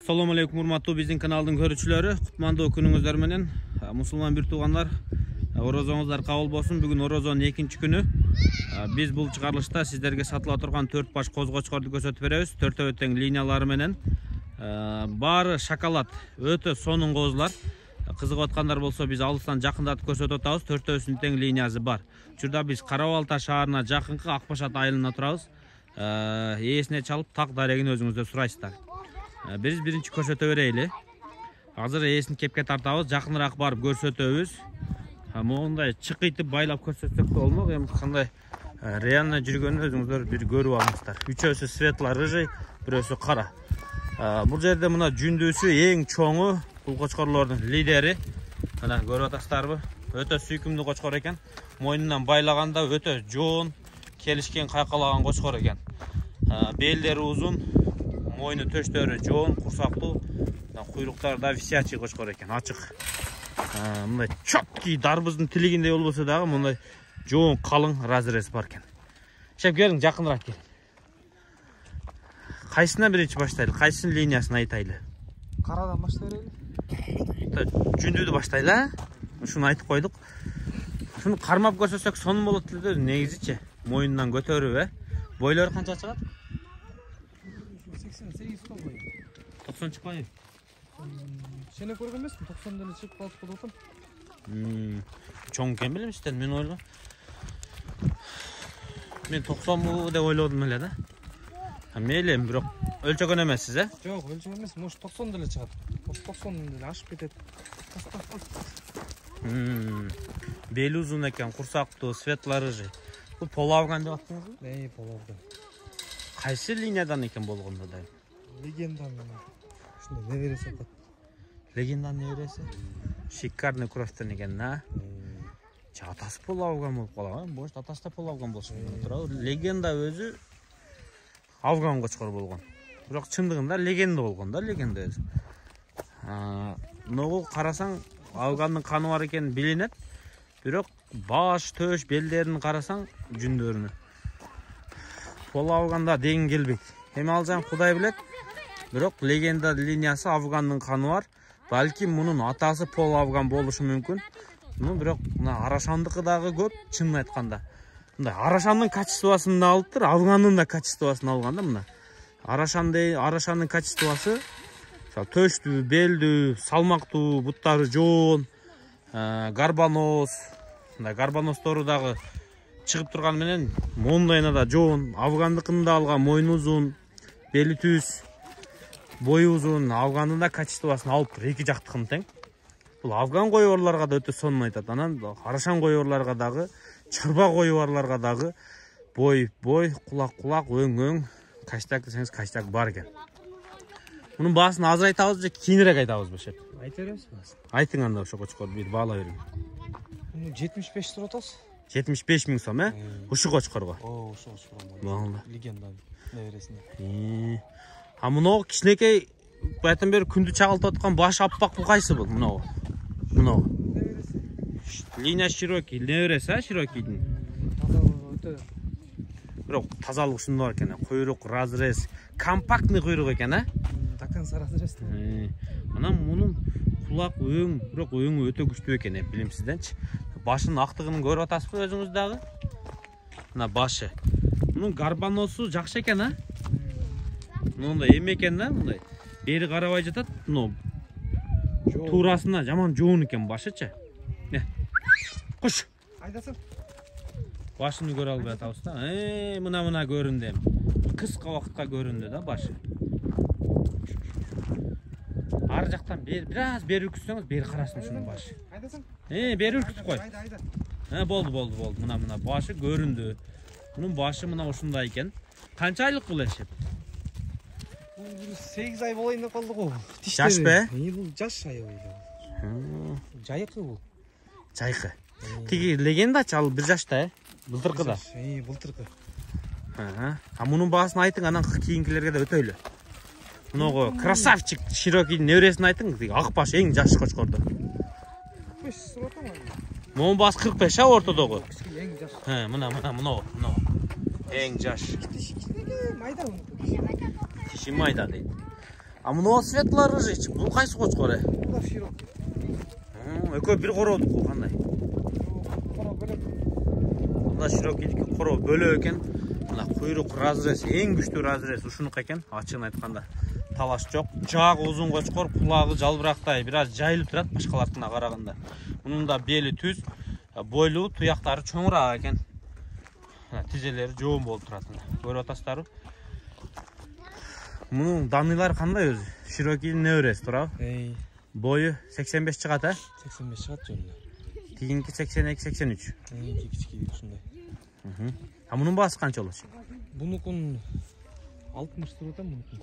Assalamu alaikum урматтуу биздин каналдын көрүүчүлөрү. Кутмандуу күнүңүздөр менен. Мусулман бир туугандар, орозоңуздар кабыл болсун. Бүгүн орозонун 2-нчи күнү. Биз бул чыгарылышта сиздерге сатыла турган 4 баш козгочкорду көрсөтүп беребиз. 4 тең линиялары менен. Баары шоколад, өтө сонун козулар. Кызыгып аткандар болсо биз алыстан жакындатып көрсөтүп атабыз. 4 тең линиясы бар. Учурда биз Карабалта шаарына жакынкы Акбашат айылына турабыз. Ээсине чалып так дарегин өзүңүздөр сурайсыздар. Биз биринчи көрсөтө берейли. Азыр ээсин кепке тартабыз, жакыныраак барып көрсөтөбүз. Мондай чыкыйтып байлап көрсөтсөк да болмок. Эми кандай реально жүргөнүн өзүңүздөр бир көрүп алыңыздар. Үчөөсү светло-рыжий, бирөөсү кара. Бул жерде мына жүндүүсү эң чоңу, бул кочкорлордун лидери. Мына көрүп атасыздарбы? Өтө сүйкүмдүү кочкор экен. Мойнунан байлаганда өтө жоон, келишкен кайкалаган кочкор экен. Белдери узун, мойну төштөрү жоон, курсактуу, куйруктары да висячий кочкор экен, ачык. Мындай чоткий дарбыздын тилигиндей болбосо дагы мындай жоон калың разрез бар экен. Шеп келиң, жакыныраак кел. Кайсынан биринчи баштайлы? Кайсынын линиясын айтайлы? Карадан баштай берели. Жүндүүдү баштайлы, ушуну айтып койдук. Шуну кармап көрсөтсөк сонун болот эле, негизичи. Мойнунан көтөрүп, бойлору канча чыгат? 88 тон кой. 90 чыкпайбы? Сени көргөн эмесмин, 90 деле чыгып калып деп атам. Чоң экен билемсиздер, мен ойлогом. Мен 90 деп ойлодум эле да. Мейли, бирок өлчөгөн эмессиз, Жок, өлчөгөн эмес, может 90 деле чыгат. 90 деле ашып кетет. Бели узун экен, курсактуу, светло-рыжий. Бул полавган деп аттыңызбы? Полавган. Кайсы линиядан экен болгондо да? Легенданын. Ушунда небереси атат. Легенданын небереси? Шикарный кровьтон экен, да? Атасы полавган болуп калган, может атасы да полавган болушу мүмкүн. Легенда өзү Афган кочкор болгон. Бирок чындыгында легенда болгон да, легенда өзү. Ногу карасаң, Афгандын каны бар экен билинет. Бирок баш, төш, белдерин карасаң, жүндөрүнү. Пол Афганда деген келбейт. Эми ал жан Кудай билет. Бирок легенда линиясы Афгандын каны бар. Балким мунун атасы Пол Афган болушу мүмкүн. Бирок мына Арашандыкы дагы көп, чынын айтканда. Мындай Арашандын качествосын да алыптыр, Афгандын да качествосын алган да мына. Арашандын качествосы төштүү, белдүү, салмактуу, буттары жоон, гарбаноз. Мындай гарбанозтору дагы чыгып турган менен мондайына да жоон. Афгандыкын да алган, мойну узун, бели түз, бою узун. Афгандын да качествосын алыптыр, эки жактыкын тең. Бул Афган койорлорго да өтө сонун айтат. Анан Арашан койорлорго дагы, чырба койорлорго дагы бой, кулак, өң, качтак десеңиз качтак бар экен. Мунун баасын азыр айтабыз же кийинирээк айтабызбы, шеп? Айта беребиз баасын. Айтың анда ошо кочкор бир баала бериң. 75 туруп атабыз. 75 000 сом, Ушу кочкорго. Ушу кочкорго. Легенданын небересине. Муногу кичинекей байтан бери күндү чагылтып аткан баш аппак бул кайсы бул? Муногу. Небереси. Линия широкий, небереси, широкийдин. Тазалыгы өтө. Бирок тазалыгы ушундай экен, куйрук разрез, компактный куйрук экен, Такан разрез. Анан мунун кулак, өң, бирок өңү өтө күчтүү экен, билимсизденчи. Башынын актыгын көрүп атасызбы өзүңүз дагы? Мына башы. Мунун гарбаносу жакшы экен, Мындай эме экен да, мындай. Бери карабай жатат, туурасына жаман жоон экен башычы. Куш. Айдасың. Башын көрө албай атабыз да. Мына көрүндү. Кыска убакытка көрүндү да башы. Ар жактан бир аз бери үркүтсөңүз, бери карасын ушунун башы. Айдасың. Бери үркүтүп кой. Айда. Болду. Мына башы көрүндү. Мунун башы мына ушундай экен. Канча айлык бул эшеп? 8 ай болайын деп калды го. Жашпы? Бул жаш аябай. Жайкы бул. Жайкы. Тиги легендачы ал бир жашта, былтыркы да. Былтыркы. Мунун баасын айтың, анан кийинкилерге да өтөйлү. Муногу красавчик широкийдин небересин айтың, ак баш эң жаш кочкорду. 45 туруп атам. Монун баасы 45, ортодогу. Эң жаш. Мына. Эң жаш. Майда. Тиши майда дейт. А мынау светлый рыжий. Бул кайсы кочкор? Бул да широк. Экөө бир короодук бул кандай? Кора бөлөк. Мына широкийдики короо бөлөк экен. Мына куйрук разрез, эң күчтүү разрез ушунук экен. Ачыгын айтканда талаш жок. Жагы узун кочкор, кулагы жалбырактай, бир аз жайылып турат башкалардына караганда. Мунун да бели түз, бойлуу, туяктары чоңураак экен. Тизелери жоон болуп турат. Көрүп атасыздарбы? Мунун даныйлары кандай өзү? Широкийдин неберesi туурабы? Boyu 85 чыгат, а? 85 чыгат жөнүндө. Тигинки 82-83. Кичикейди ушундай. А мунун баасы канча болот? Бунукун 60 турат мунукун.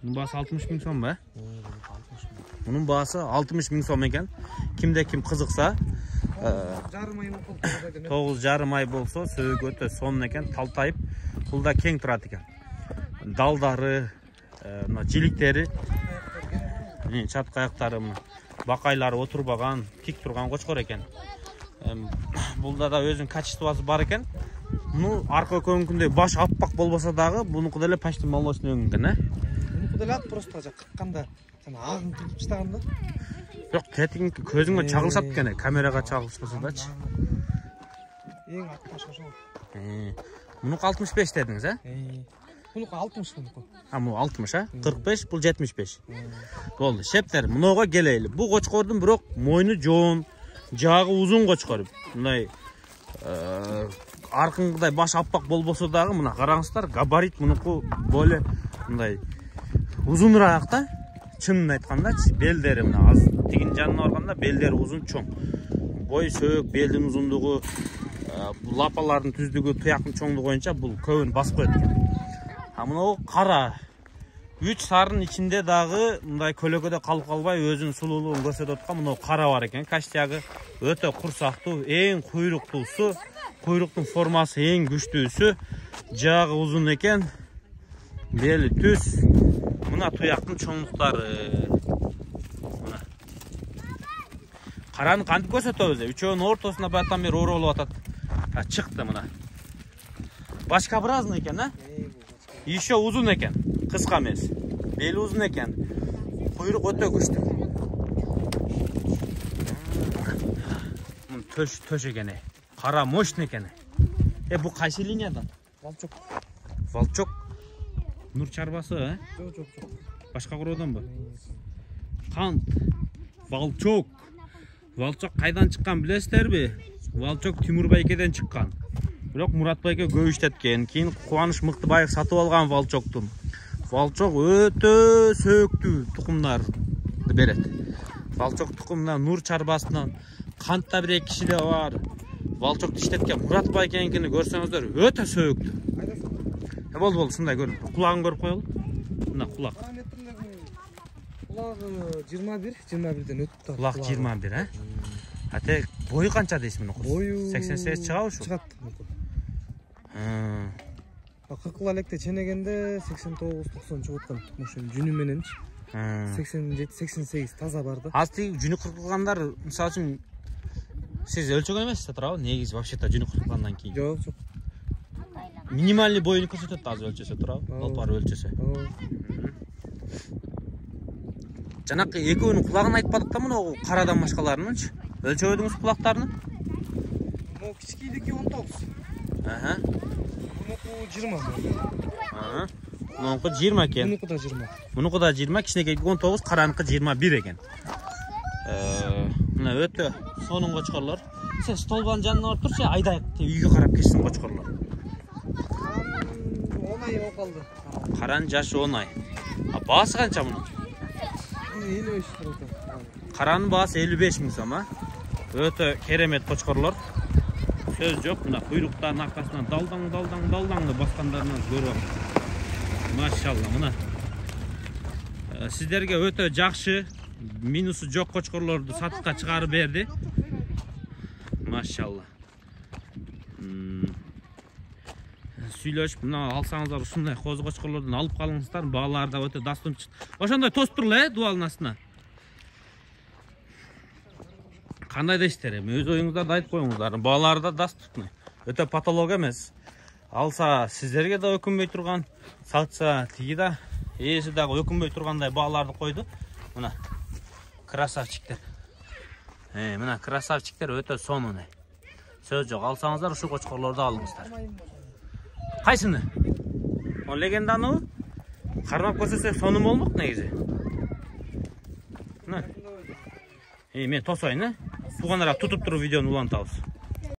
Мунун баасы 60 миң сом ба? 60 миң. Мунун баасы 60 миң сом экен. Кимде ким кызыкса, жарым ай болуп 9,5 ай болсо, сөөгү өтө сонун экен, талтайып, бул да кең турат экен. Далдары, мына жиликтери, чатка аяктары, бакайлары отурбаган, тик турган кочкор экен. Булда да өзүнүн качествосу бар экен. Арка көңкүндөй баш аппак болбосо дагы, бунуку деле почти молочный өңгөн, Бунуку деле ак просто какканда, жана агын кыргып таштаганда. Жок, тетигинки көзүңө чагылышат экен, камерага чагылышпаса дачы. Эң атташ ошол. Мунуку 65 дедиңиз, Бунуку 60 мунуку. Муну 60, 45, бул 75. Болду, шептер, мынога келейли. Бул кочкордун бирок мойну жоон, жагы узун кочкор. Мындай аркыңгыдай баш аппак болбосо дагы, мына караңыздар, габарит мунуку боле мындай узунураак да. Чынын айтканда, белдери мына аз тигин жанына барганда белдери узун чоң. Бой сөөк, белдин узундугу, лапалардын түздүгү, туяктын чоңдугу боюнча бул көбүн басып коет экен. А мынау кара 3 сарын ичинде дагы мындай көлөгөдө калып калбай өзүнүн сулуулугун көрсөтүп аткан мынау кара бар экен. Каштагы өтө курсактуу, эң куйруктуусу, куйруктун формасы эң күчтүүсү, жагы узун экен, бели түз. Мына туяктын чоңдуктары. Мына. Караны кантип көрсөтөбүз? Үчөөнүн ортосуна баттан бери оролуп атат. Чыкты мына. Башкообразный экен, а? Еще узун экен, кыска эмес. Бели узун экен. Куйрук өтө күчтүү. Мун төш экен. Кара мощный экен. Бу кайсы линиядан? Волчок. Волчок. Нур чарбасы, Жок. Башка курооданбы? Кант. Волчок. Волчок кайдан чыккан билесиздерби? Волчок Тимур байкеден чыккан. Бирок Мурат байке көп иштеткен. Кийин Кубаныч Мыктыбаев сатып алган Волчоктун. Волчок өтө сөөктүү тукумдарды берет. Волчок тукумунан Нур чарбасынан кантта бир эки кишиде бар. Волчокду иштеткен Мурат байкенкини көрсөңүздөр өтө сөөктүү. Болду, сындай көрүн. Кулагын көрүп коелу. Мына кулак. Кулагы 21, 21ден өтүп. Кулак 21, Ате бою канча дейсиз муну? Бою 88 чыгабы ушу? Чыгат. Кыркыл электе ченегенде 89-90 чыгып аткан. Ошон жүнү мененчи. 87-88 таза барды. Азты жүнү кыркылгандар, мисалы үчүн сиз өлчөгөн эмессиз туурабы? Негизи вообще-то жүнү кыркылгандан кийин. Жок. Минимальный боюну көрсөтөт азыр өлчөсө туурабы? Алып барып өлчөсө. Жанакы экөөнүн кулагын айтпадык да муну карадан башкаларынынчы. Өлчөбөдүңүз кулактарын? Могу кичикейдики 19. Мунуку 20. Мунуку 20 экен. Мунуку да 20. Мунуку да 20, кичинекейги 19, караныкы 21 экен. Мына өтө сонун кочкорлор. Сен столбанын жанына барып турчу, айдайык үйгө карап кетсин кочкорлор. 10 ай болуп калды. Каранын жашы 10 ай. Баасы канча мунун? 55 турат. Каранын баасы 55 миң сом, Өтө керемет кочкорлор. Сөз жок, мына куйруктардын аркасынан далдаң баскандарынан көрүп. Машалла, мына. Сиздерге өтө жакшы, минусу жок кочкорлорду сатышка чыгарып берди. Машалла. Сүйлөшүп, мына алсаңыздар ушундай коз кочкорлордун алып калыңыздар, баалары да өтө дастымчы. Ошондой тосуп турула, дубалдын астына. Кандай дейсиздер? Өз оюңуздарды айтып коюңуздар. Баалары да дастыпны. Өтө патолог эмес. Алса сиздерге да өкүнбөй турган, сатса тиги да ээси дагы өкүнбөй тургандай бааларды койду. Мына красавчиктер. Мына красавчиктер өтө сонуны. Сөз жок, алсаңыздар ушу кочкорлорду алыңыздар. Кайсыны? О легенданыбы? Кармап көрсөтсөк сонун болмок негизи. Мына. Мен тосойн, туугандар тутуп туруп видеону улантабыз.